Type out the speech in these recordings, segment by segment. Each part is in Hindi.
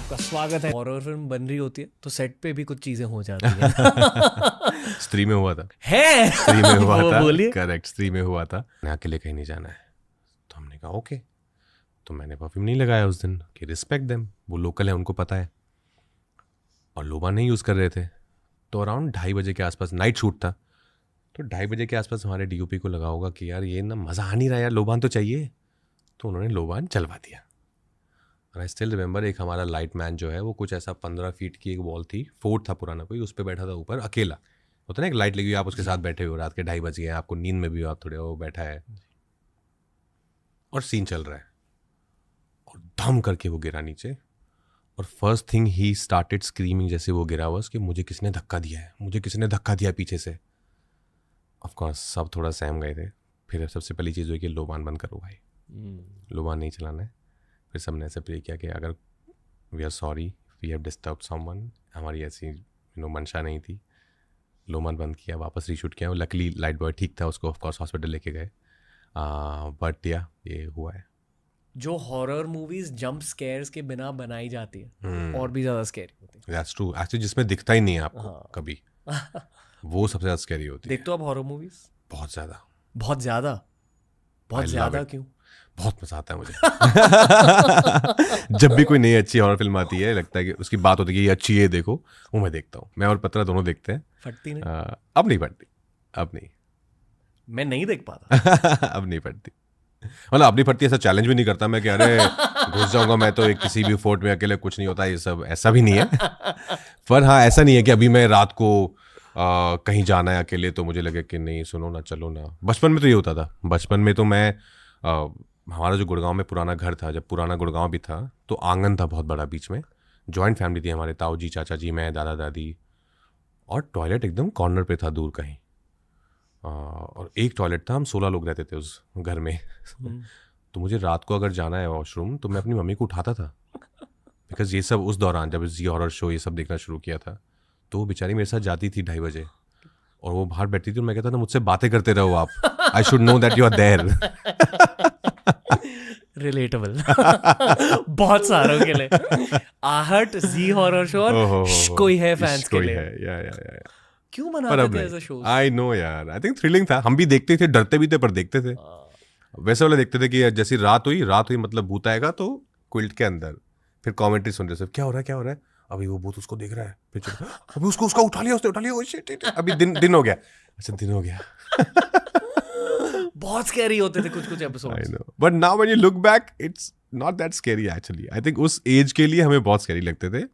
आपका स्वागत है। हॉरर फिल्म बन रही होती है तो सेट पे भी कुछ चीजें हो जाती हैं। स्त्री में हुआ था। है स्त्री में हुआ था, बोलिए। करेक्ट, स्त्री में हुआ था। मैं अकेले कहीं नहीं जाना है, तो हमने कहा ओके। तो मैंने परफ्यूम नहीं लगाया उस दिन कि रिस्पेक्ट देम, वो लोकल है, उनको पता है। और लोबान नहीं यूज़ कर रहे थे। तो अराउंड 2:30 बजे के आसपास नाइट शूट था, तो 2:30 बजे के आसपास हमारे डीओपी को लगा होगा कि यार ये ना मज़ा आ नहीं रहा यार, लोबान तो चाहिए। तो उन्होंने लोबान चलवा दिया। और आई स्टिल रिमेंबर, एक हमारा लाइट मैन जो है वो कुछ ऐसा 15 फीट की एक वॉल थी, फोर्ट था पुराना कोई, उस पर बैठा था ऊपर अकेला। होता ना एक लाइट लगी हुई, आप उसके साथ बैठे हो, रात के 2:30 बज गए, आपको नींद में भी हो, आप थोड़े वो बैठा है और सीन चल रहा है और धम करके वो गिरा नीचे। और first thing he started screaming जैसे वो गिरा हुआ कि मुझे किसने धक्का दिया है, मुझे किसने धक्का दिया पीछे से। ऑफकोर्स सब थोड़ा सहम गए थे। फिर सबसे पहली चीज़ हुई कि लोबान बंद करो भाई, लोबान नहीं चलाना है। फिर सबने ऐसे प्रे किया कि अगर we are sorry we have disturb someone, हमारी ऐसी मंशा नहीं थी। लोबान बंद किया, वापस रीशूट किया। लकली लाइट बॉय ठीक था, उसको ऑफकोर्स हॉस्पिटल लेके गए। बट या ये हुआ है। जो हॉरर मूवीज जंप स्केयर्स के बिना बनाई जाती है और भी ज्यादा स्कैरी होती है। दैट्स ट्रू, एक्चुअली जिसमें दिखता ही नहीं है आपको हाँ। कभी, वो सबसे ज़्यादा स्कैरी होती है। देखते हो आप हॉरर मूवीज? बहुत ज़्यादा, बहुत ज्यादा, बहुत I love ज्यादा। it. क्यों? बहुत मज़ा आता है मुझे। जब भी कोई नई अच्छी हॉरर फिल्म आती है, लगता है कि उसकी बात होती है कि ये अच्छी है देखो, वो मैं देखता हूँ। मैं और पत्रा दोनों देखते हैं। फटती नहीं? अब नहीं पड़ती, अब नहीं। मैं नहीं देख पाता। अब नहीं पड़ती, मतलब अब नहीं पड़ती। ऐसा चैलेंज भी नहीं करता मैं कि अरे घुस जाऊंगा मैं तो एक किसी भी फोर्ट में अकेले, कुछ नहीं होता ये सब, ऐसा भी नहीं है। पर हाँ, ऐसा नहीं है कि अभी मैं रात को कहीं जाना है अकेले तो मुझे लगे कि नहीं सुनो ना, चलो ना। बचपन में तो ये होता था। बचपन में तो मैं हमारा जो गुड़गांव में पुराना घर था, जब पुराना गुड़गांव भी था, तो आंगन था बहुत बड़ा बीच में। जॉइंट फैमिली थी हमारे, ताऊ जी, चाचा जी, मैं, दादा दादी। और टॉयलेट एकदम कॉर्नर पे था, दूर कहीं। और एक टॉयलेट था, हम 16 लोग रहते थे उस घर में। तो मुझे रात को अगर जाना है वॉशरूम तो मैं अपनी मम्मी को उठाता था, बिकॉज ये सब उस दौरान जब जी हॉरर शो ये सब देखना शुरू किया था, तो वो बेचारी मेरे साथ जाती थी 2:30 बजे और वो बाहर बैठती थी और मैं कहता था मुझसे बातें करते रहो आप, I should know that you are there. Relatable. बहुत सारों के लिए आहट, जी हॉरर शो और कोई है फैंस के लिए। या क्यों पर बनाते अब थे नहीं। ऐसे शोज? आई नो यार, आई थिंक थ्रिलिंग था। हम भी देखते थे, डरते भी थे पर देखते थे। वैसे वाले देखते थे कि जैसी रात हुई मतलब भूत आएगा तो क्विल्ट के अंदर, फिर कमेंट्री सुन रहे थे, क्या हो रहा है, अभी वो भूत उसको देख रहा है, फिर चलो अभी उसका उठा लिया, उसने उठा लिया, शिट, अभी दिन हो गया। अच्छा, दिन हो गया। बहुत स्कैरी होते थे कुछ episodes. I know, but now when you look back it's not that scary actually. I think उस एज के लिए हमें बहुत स्कैरी लगते थे।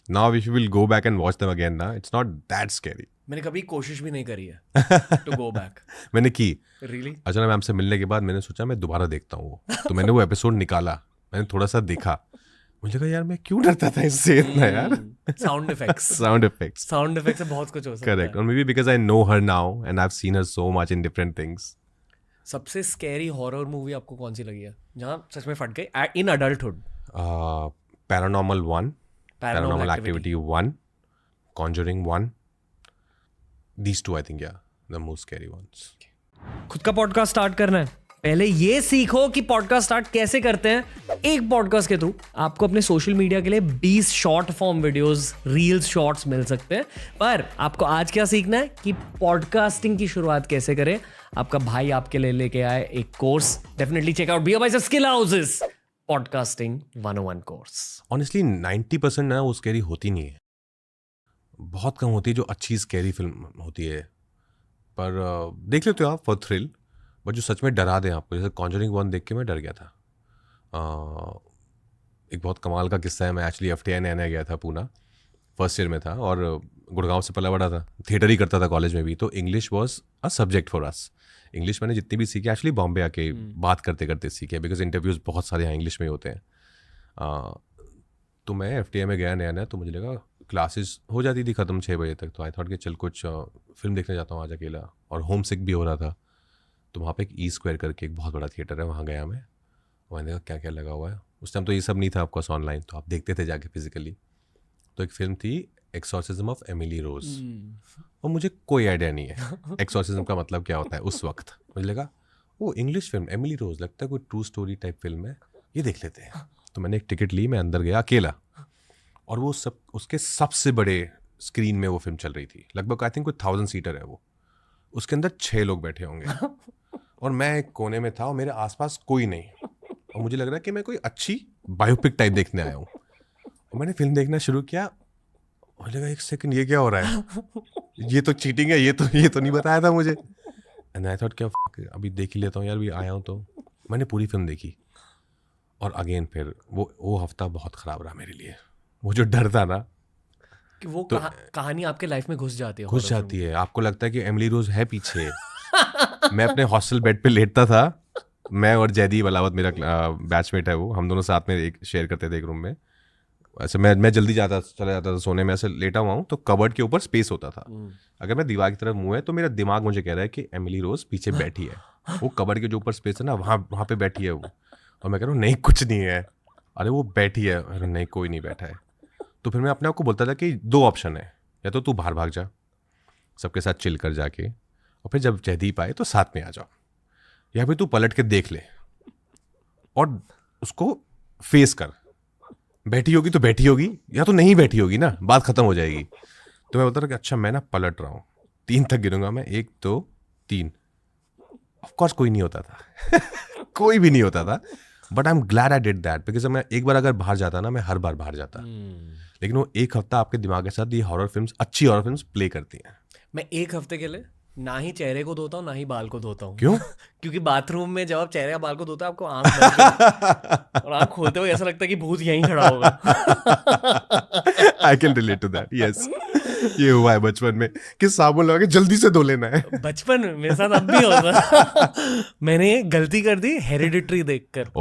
Now if you will go back and watch them again ना, इट्स नॉट दैट स्कैरी। मैंने कभी कोशिश भी नहीं करी है टू गो बैक। मैंने की। रियली? अचानक मैम से मिलने के बाद मैंने सोचा मैं दोबारा देखता हूँ वो, तो मैंने वो एपिसोड निकाला, मैंने थोड़ा सा देखा, मुझे लगा यार मैं क्यों डरता था इससे इतना यार। साउंड इफेक्ट्स से बहुत कुछ हो सकता करेक्ट, है। और may be because I know her now and I have seen her so much in different things. सबसे स्कैरी हॉरर मूवी आपको कौन सी लगी है जहाँ सच में फट गई in adulthood? Paranormal 1, paranormal paranormal activity 1, conjuring 1, these two I think yeah the most scary ones. खुद का पॉडकास्ट स्टार्ट करना है? पहले ये सीखो कि पॉडकास्ट स्टार्ट कैसे करते हैं। एक पॉडकास्ट के थ्रू आपको अपने सोशल मीडिया के लिए 20 short form videos, reels, shorts मिल सकते हैं। पर आपको आज क्या सीखना है कि पॉडकास्टिंग की शुरुआत कैसे करें। आपका भाई आपके लिए लेके आए एक course. Definitely check out BioBiceps skill houses podcasting 101 course. Honestly 90% ना वो स्कैरी होती नहीं है, बहुत कम होती है जो अच्छी स्कैरी फिल्म होती है। पर देख लेते हो आप फॉर थ्रिल, बट जो सच में डरा दें आपको, जैसे कॉन्जरिंग 1 देख के मैं डर गया था। एक बहुत कमाल का किस्सा है, मैं एक्चुअली FTI नया गया था पूना, फर्स्ट ईयर में था और गुड़गांव से पला बड़ा था, थिएटर ही करता था कॉलेज में भी, तो English was a subject for us. English मैंने जितनी भी सीखी एक्चुअली बॉम्बे आके बात करते करते सीखे, बिकॉज इंटरव्यूज़ बहुत सारे यहाँ इंग्लिश में होते हैं। तो मैं FTI में गया नया, तो मुझे लगा क्लासेस हो जाती थी ख़त्म 6 बजे तक, तो आई थॉट कि चल कुछ फिल्म देखने जाता हूँ आज अकेला, और होम सिक भी हो रहा था। तो वहाँ पे एक E² करके एक बहुत बड़ा थिएटर है, वहाँ गया मैं, वहाँ देखा क्या क्या लगा हुआ है। उस टाइम तो ये सब नहीं था ऑफकोर्स ऑनलाइन, तो आप देखते थे जाके फिजिकली। तो एक फिल्म थी एक्सॉर्सिज्म ऑफ एमिली रोज, और मुझे कोई आइडिया नहीं है एक्सॉर्सिज्म का मतलब क्या होता है। उस वक्त मुझे लगा वो इंग्लिश फिल्म एमिली रोज, लगता है कोई ट्रू स्टोरी टाइप फिल्म है, ये देख लेते हैं। तो मैंने एक टिकट ली, मैं अंदर गया अकेला, और वो सब उसके सबसे बड़े स्क्रीन में वो फिल्म चल रही थी, लगभग आई थिंक कोई 1000 सीटर है वो, उसके अंदर 6 लोग बैठे होंगे और मैं एक कोने में था और मेरे आसपास कोई नहीं, और मुझे लग रहा है कि मैं कोई अच्छी बायोपिक टाइप देखने आया हूँ। और मैंने फिल्म देखना शुरू किया, मुझे लगा एक सेकंड ये क्या हो रहा है, ये तो चीटिंग है, ये तो नहीं बताया था मुझे। एंड आई थॉट क्या अभी देख ही लेता हूँ यार, भी आया हूँ तो। मैंने पूरी फिल्म देखी और अगेन फिर वो हफ्ता बहुत ख़राब रहा मेरे लिए। वो जो डर था ना कि वो तो कहानी आपके लाइफ में घुस जाती है, घुस जाती है, आपको लगता है कि एमिली रोज है पीछे। मैं अपने हॉस्टल बेड पे लेटता था, मैं और जैदी अलावत मेरा बैचमेट है वो, हम दोनों साथ में एक शेयर करते थे एक रूम में। ऐसे मैं जल्दी चला जाता था सोने में, ऐसे लेटा हुआ हूँ तो कबर्ड के ऊपर स्पेस होता था, अगर मैं दीवार की तरफ मुँह है तो मेरा दिमाग मुझे कह रहा है कि एमिली रोज पीछे बैठी है, वो कबर्ड के जो ऊपर स्पेस है ना वहाँ पे बैठी है वो, और मैं कह रहा हूँ नहीं कुछ नहीं है, अरे वो बैठी है, अरे नहीं कोई नहीं बैठा है। तो फिर मैं अपने आप को बोलता था कि 2 ऑप्शन है, या तो तू बाहर भाग जा सबके साथ चिल कर जाके, और फिर जब जयदीप आए तो साथ में आ जाओ, या फिर तू पलट के देख ले और उसको फेस कर, बैठी होगी तो बैठी होगी, या तो नहीं बैठी होगी ना, बात खत्म हो जाएगी। तो मैं बोलता था कि अच्छा मैं ना पलट रहा हूँ, 3 तक गिनूंगा मैं, 1 2 3। ऑफकोर्स कोई नहीं होता था कोई भी नहीं होता था, but I am glad I did that, because मैं एक बार अगर बाहर जाता ना, मैं हर बार बाहर जाता। लेकिन वो एक हफ्ता आपके दिमाग के साथ ये हॉरर फिल्म्स, अच्छी हॉरर फिल्म्स प्ले करती हैं। मैं एक हफ्ते के लिए ना ही चेहरे को धोता हूँ ना ही बाल को धोता हूँ। क्यों? क्योंकि बाथरूम में जब आप चेहरे या बाल को धोते हो आपको आंख बंद और आंख खोलते हुए ऐसा लगता है कि भूत यहीं खड़ा होगा। I can relate to that, yes. ये हुआ है बचपन में कि साबुन लगा के जल्दी से धो लेना है। बचपन में मेरे साथ अब भी होता। मैंने गलती कर दी हेरिडिटरी देखकर।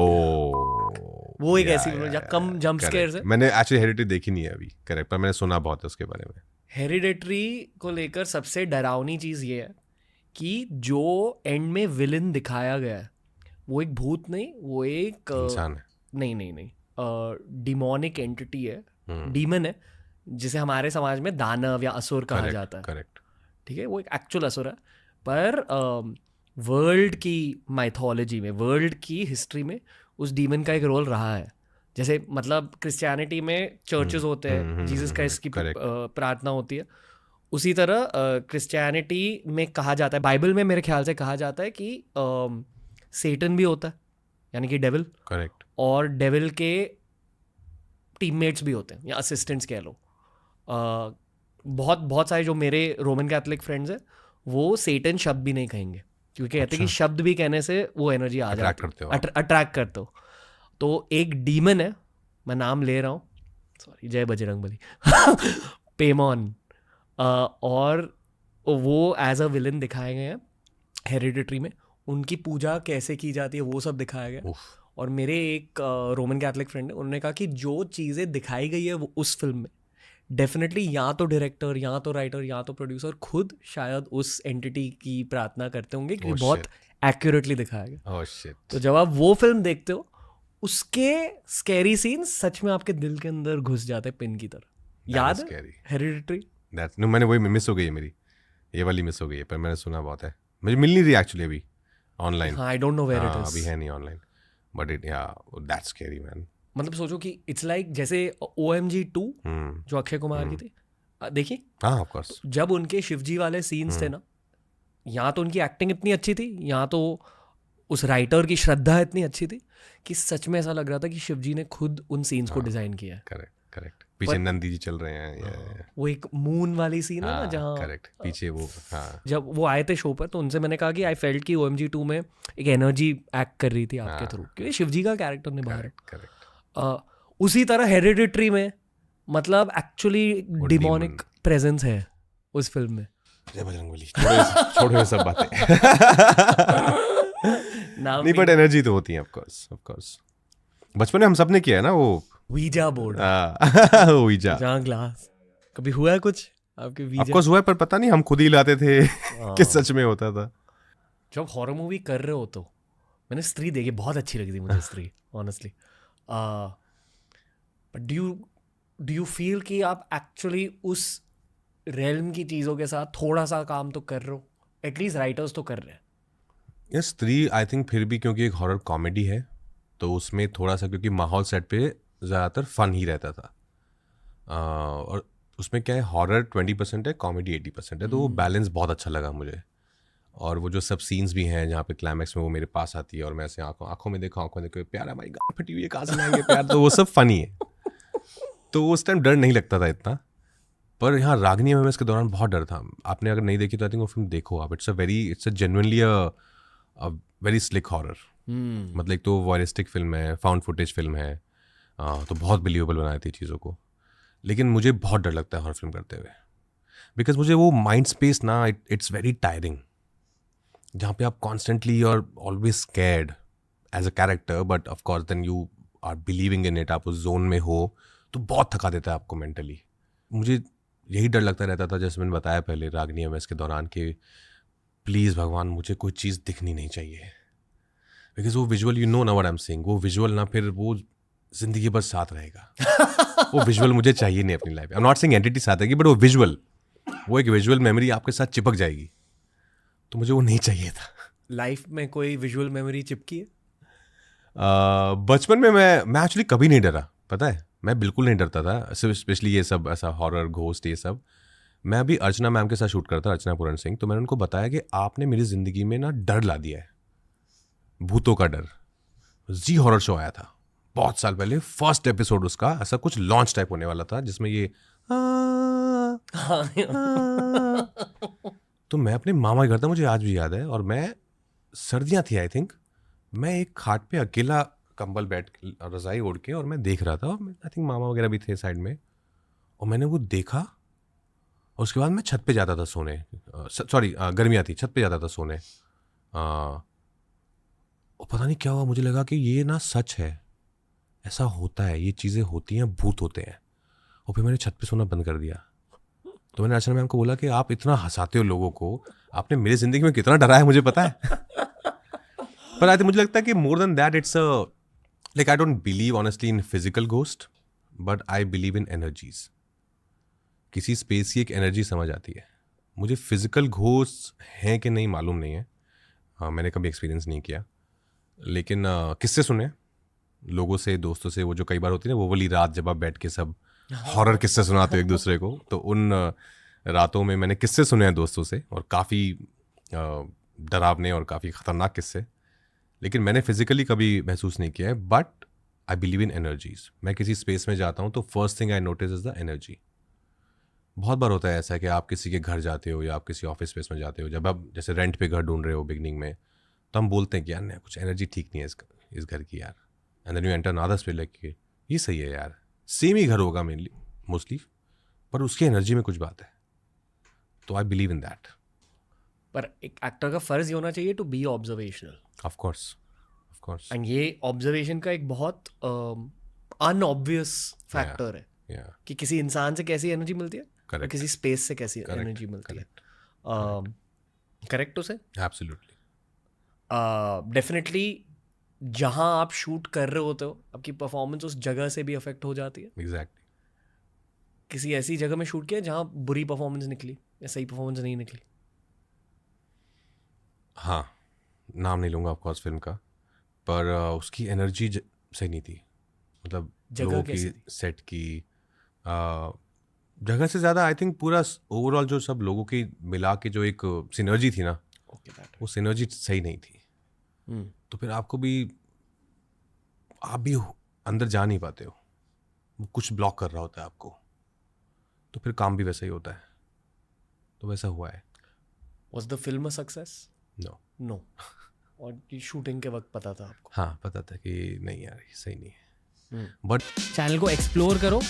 वो एक ऐसी फिल्म जहाँ कम जंप स्केयर्स है। मैंने एक्चुअली हेरिडिटरी देखी नहीं है अभी, करेक्ट, पर मैंने सुना बहुत है उसके बारे में। हेरिडिटरी को लेकर सबसे डरावनी चीज़ ये है कि जो एंड में विलन दिखाया गया है वो एक भूत नहीं, वो एक इंसान है। नहीं डिमोनिक एंटिटी है, डीमन है, जिसे हमारे समाज में दानव या असुर कहा जाता है। करेक्ट। ठीक है, वो एक एक्चुअल असुर है, पर वर्ल्ड की माइथोलॉजी में, वर्ल्ड की हिस्ट्री में उस डीमन का एक रोल रहा है। जैसे मतलब क्रिश्चियनिटी में चर्चेस होते हैं, जीसस क्राइस्ट की प्रार्थना होती है, उसी तरह क्रिश्चियनिटी में कहा जाता है, बाइबल में मेरे ख्याल से कहा जाता है कि सेटन भी होता है, यानी कि डेविल। करेक्ट। और डेविल के टीममेट्स भी होते हैं या असिस्टेंट्स कह लो। बहुत सारे जो मेरे रोमन कैथोलिक फ्रेंड्स हैं वो सेटन शब्द भी नहीं कहेंगे, क्योंकि कहते हैं कि शब्द भी कहने से वो एनर्जी आ जाती है, अट्रैक्ट करते हो। तो एक डीमन है, मैं नाम ले रहा हूँ, सॉरी, जय बजरंगबली पेमॉन, और वो एज अ विलन दिखाए गए हैं हेरिडिटरी में। उनकी पूजा कैसे की जाती है वो सब दिखाया गया। और मेरे एक रोमन कैथोलिक फ्रेंड है, उन्होंने कहा कि जो चीज़ें दिखाई गई है वो उस फिल्म में, डेफिनेटली या तो डायरेक्टर या तो राइटर या तो प्रोड्यूसर खुद शायद उस एंटिटी की प्रार्थना करते होंगे, क्योंकि बहुत एक्यूरेटली दिखाया गया। तो जब आप वो फिल्म देखते हो, उसके स्कैरी सीन सच में आपके दिल के अंदर घुस जाते हैं पिन की तरह। याद है हेरिडिटरी? मैंने वही मिस हो गई है मेरी, ये वाली मिस हो गई है, पर मैंने सुना बहुत है, मुझे मिल नहीं रही एक्चुअली अभी online. I don't know where it is, अभी है नहीं online, but it yeah that's scary man. मतलब सोचो कि इट्स लाइक जैसे OMG 2 जो अक्षय कुमार की थी, देखिए। हाँ ऑफ कोर्स। जब उनके शिवजी वाले सीन्स थे ना, यहाँ तो उनकी एक्टिंग इतनी अच्छी थी, यहाँ तो उस राइटर की श्रद्धा इतनी अच्छी थी कि सच में ऐसा लग रहा था कि शिवजी ने खुद उन सीन्स को डिजाइन किया है। Correct correct. पीछे नंदी जी चल रहे हैं, वो एक मून वाली सीन है ना जहाँ, करेक्ट, पीछे वो। हाँ, जब वो आए थे शो पर तो उनसे मैंने कहा कि आई फेल्ट कि OMG 2 में एक एनर्जी एक्ट कर रही थी आपके थ्रू, क्योंकि शिवजी का कैरेक्टर निभा रहे। उसी तरह हेरिडिटरी में मतलब एक्चुअली डिमोनिक प्रेजेंस है उस फिल्म में। जय बजरंगबली। छोड़ो ये सब बातें। नहीं, बट एनर्जी तो होती है ऑफ कोर्स। बचपन में हम सब ने किया है ना वो वीजा बोर्ड, वीजा जहाँ ग्लास। कभी हुआ है कुछ आपके वीजा? ऑफ कोर्स हुआ है, पर पता नहीं हम खुद ही लाते थे कि सच में होता था। जब हॉरर मूवी कर रहे हो तो मैंने स्त्री देखी, बहुत अच्छी लगी थी मुझे स्त्री honestly. But do you feel कि आप एक्चुअली उस रेल्म की चीज़ों के साथ थोड़ा सा काम तो कर रहे हो? एटलीस्ट राइटर्स तो कर रहे हैं। ये स्त्री आई थिंक फिर भी क्योंकि एक हॉरर कॉमेडी है तो उसमें थोड़ा सा, क्योंकि माहौल सेट पे ज़्यादातर फन ही रहता था। और उसमें क्या है, हॉरर 20% है, कॉमेडी 80% है, तो वो बैलेंस बहुत अच्छा लगा मुझे। और वो जो सब सीन्स भी हैं जहाँ पे क्लाइमैक्स में वो मेरे पास आती है और मैं ऐसे आंखों में देखो प्यार हमारी गाँव फटी हुई है, कहाँ से लाएंगे प्यार, तो वो सब फनी है। तो उस टाइम डर नहीं लगता था इतना, पर यहाँ रागनी में इसके दौरान बहुत डर था। आपने अगर नहीं देखी तो आई थिंक वो फिल्म देखो आप। It's a genuinely a very slick horror. मतलब एक तो वॉयरिस्टिक फिल्म है, फाउंड फुटेज फिल्म है, तो बहुत बिलीवेबल बनाई थी चीज़ों को। लेकिन मुझे बहुत डर लगता है हॉरर फिल्म करते हुए, बिकॉज मुझे वो माइंड स्पेस ना, इट्स वेरी टायरिंग, जहाँ पे आप कॉन्स्टेंटली और always scared as a character, but of course then you are believing in it, आप उस जोन में हो, तो बहुत थका देता है आपको मेंटली। मुझे यही डर लगता रहता था, जैसे मैंने बताया पहले रागनी एमएस के दौरान, कि प्लीज़ भगवान मुझे कोई चीज़ दिखनी नहीं चाहिए, बिकॉज वो विजुअल, यू नो ना व्हाट आई एम सेइंग, वो विजुअल ना फिर वो जिंदगी भर साथ रहेगा। वो विजुअल मुझे चाहिए नहीं अपनी life. I am not saying entity साथ रहेगी, बट वो विजुअल, वो एक विजुअल मेमोरी आपके साथ चिपक जाएगी, तो मुझे वो नहीं चाहिए था। लाइफ में कोई विजुअल मेमोरी चिपकी है? बचपन में मैं एक्चुअली कभी नहीं डरा, पता है, मैं बिल्कुल नहीं डरता था, स्पेशली ये सब ऐसा हॉरर घोस्ट ये सब। मैं अभी अर्चना मैम के साथ शूट करता, अर्चना पूरन सिंह, तो मैंने उनको बताया कि आपने मेरी ज़िंदगी में ना डर ला दिया है, भूतों का डर। जी हॉरर शो आया था बहुत साल पहले, फर्स्ट एपिसोड उसका ऐसा कुछ लॉन्च टाइप होने वाला था, जिसमें ये तो मैं अपने मामा के घर था, मुझे आज भी याद है, और मैं, सर्दियाँ थी आई थिंक, मैं एक खाट पे अकेला कंबल बैठ रज़ाई ओढ़ के, और मैं देख रहा था, और आई थिंक मामा वगैरह भी थे साइड में, और मैंने वो देखा, और उसके बाद मैं छत पे जाता था सोने, सॉरी गर्मियाँ थी, छत पे जाता था सोने, और पता नहीं क्या हुआ, मुझे लगा कि ये ना सच है, ऐसा होता है, ये चीज़ें होती हैं, भूत होते हैं, और फिर मैंने छत पे सोना बंद कर दिया। तो मैंने अर्चना मैम को बोला कि आप इतना हंसाते हो लोगों को, आपने मेरी ज़िंदगी में कितना डराया मुझे पता है। पर आई थिंक मुझे लगता है कि more than that it's like, I don't believe honestly in physical ghost, but I believe in energies. किसी स्पेस की एक एनर्जी समझ आती है मुझे। फिजिकल घोस्ट हैं कि नहीं मालूम नहीं है, मैंने कभी एक्सपीरियंस नहीं किया, लेकिन किस्से सुने लोगों से, दोस्तों से, वो जो कई बार होती है ना, वो वाली रात जब आप बैठ के सब हॉरर किस्से सुनाते हो एक दूसरे को, तो उन रातों में मैंने किस्से सुने हैं दोस्तों से, और काफ़ी डरावने और काफ़ी ख़तरनाक किस्से, लेकिन मैंने फिजिकली कभी महसूस नहीं किया है। But I believe in energies. मैं किसी स्पेस में जाता हूँ तो first thing I notice is the energy. बहुत बार होता है ऐसा कि आप किसी के घर जाते हो या आप किसी ऑफिस स्पेस में जाते हो, जब आप जैसे रेंट पे घर ढूंढ रहे हो बिगनिंग में, तो हम बोलते हैं कि यार कुछ एनर्जी ठीक नहीं है इस घर की यार, and then you enter another space like ये सही है यार, सेम ही घर होगा मेनली मोस्टली, पर उसकी एनर्जी में कुछ बात है, तो आई बिलीव इन दैट। पर एक एक्टर का फर्ज ये होना चाहिए to be observational. Of course and ये ऑब्जर्वेशन का एक बहुत अनऑब्वियस फैक्टर है कि किसी इंसान से कैसी एनर्जी मिलती है और किसी स्पेस से कैसी एनर्जी मिलती है। करेक्ट तो से? एब्सोल्युटली। डेफिनेटली जहाँ आप शूट कर रहे होते हो, आपकी परफॉर्मेंस उस जगह से भी अफेक्ट हो जाती है। एग्जैक्टली। किसी ऐसी जगह में शूट किया जहाँ बुरी परफॉर्मेंस निकली या सही परफॉर्मेंस नहीं निकली? हाँ, नाम नहीं लूँगा ऑफकोर्स फिल्म का, पर उसकी एनर्जी सही नहीं थी, मतलब लोगों की, सेट की, जगह से ज़्यादा आई थिंक पूरा ओवरऑल जो सब लोगों की मिला के जो एक सिनर्जी थी ना, वो सिनर्जी सही नहीं थी। तो फिर आप भी अंदर जा नहीं पाते हो, वो कुछ ब्लॉक कर रहा होता है आपको, तो फिर काम भी वैसा ही होता है, तो वैसा हुआ है। Was the film a success? No. और ये शूटिंग के वक्त पता था आपको? हाँ, पता था कि नहीं यार ये सही नहीं है। बट चैनल को एक्सप्लोर करो,